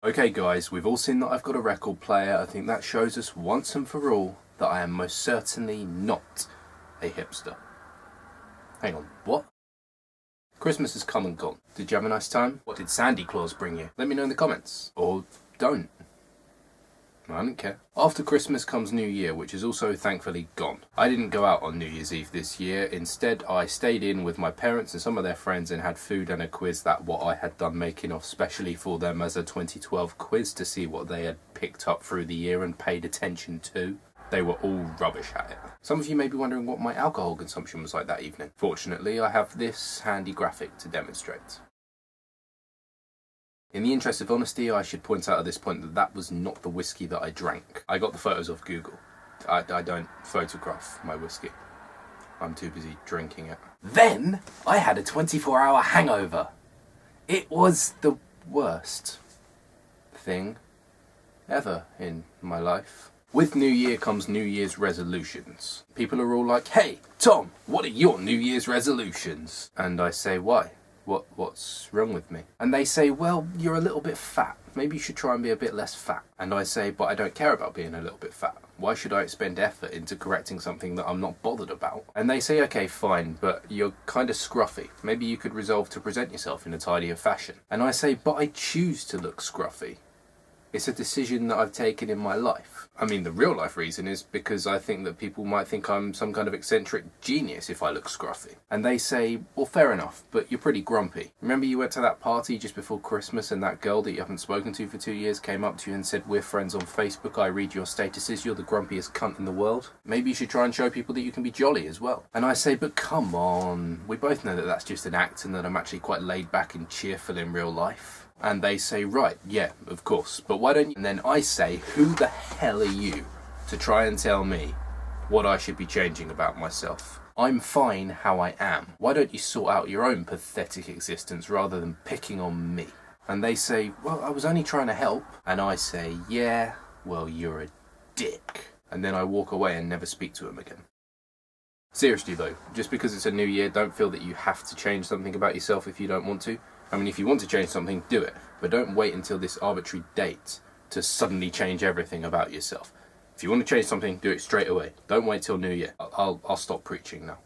Okay guys, we've all seen that I've got a record player. I think that shows us once and for all that I am most certainly not a hipster. Hang on, what? Christmas has come and gone. Did you have a nice time? What did Sandy Claus bring you? Let me know in the comments. Or don't. I don't care. After Christmas comes New Year, which is also thankfully gone. I didn't go out on New Year's Eve this year. Instead, I stayed in with my parents and some of their friends and had food and a quiz that what I had done making of specially for them as a 2012 quiz to see what they had picked up through the year and paid attention to. They were all rubbish at it. Some of you may be wondering what my alcohol consumption was like that evening. Fortunately, I have this handy graphic to demonstrate. In the interest of honesty, I should point out at this point that that was not the whiskey that I drank. I got the photos off Google. I don't photograph my whiskey. I'm too busy drinking it. Then, I had a 24-hour hangover. It was the worst thing ever in my life. With New Year comes New Year's resolutions. People are all like, "Hey, Tom, what are your New Year's resolutions?" And I say, "Why? What's wrong with me?" And they say, "Well, you're a little bit fat. Maybe you should try and be a bit less fat." And I say, "But I don't care about being a little bit fat. Why should I expend effort into correcting something that I'm not bothered about?" And they say, "Okay, fine, but you're kind of scruffy. Maybe you could resolve to present yourself in a tidier fashion." And I say, "But I choose to look scruffy. It's a decision that I've taken in my life." I mean, the real life reason is because I think that people might think I'm some kind of eccentric genius if I look scruffy. And they say, "Well, fair enough, but you're pretty grumpy. Remember you went to that party just before Christmas and that girl that you haven't spoken to for 2 years came up to you and said, 'We're friends on Facebook, I read your statuses, you're the grumpiest cunt in the world. Maybe you should try and show people that you can be jolly as well.'" And I say, "But come on, we both know that that's just an act and that I'm actually quite laid back and cheerful in real life." And they say, "Right, yeah, of course, but why don't you?" And then I say, "Who the hell are you to try and tell me what I should be changing about myself? I'm fine how I am. Why don't you sort out your own pathetic existence rather than picking on me?" And they say, "Well, I was only trying to help." And I say, "Yeah, well, you're a dick." And then I walk away and never speak to them again. Seriously though, just because it's a new year, don't feel that you have to change something about yourself if you don't want to. I mean, if you want to change something, do it. But don't wait until this arbitrary date to suddenly change everything about yourself. If you want to change something, do it straight away. Don't wait till New Year. I'll stop preaching now.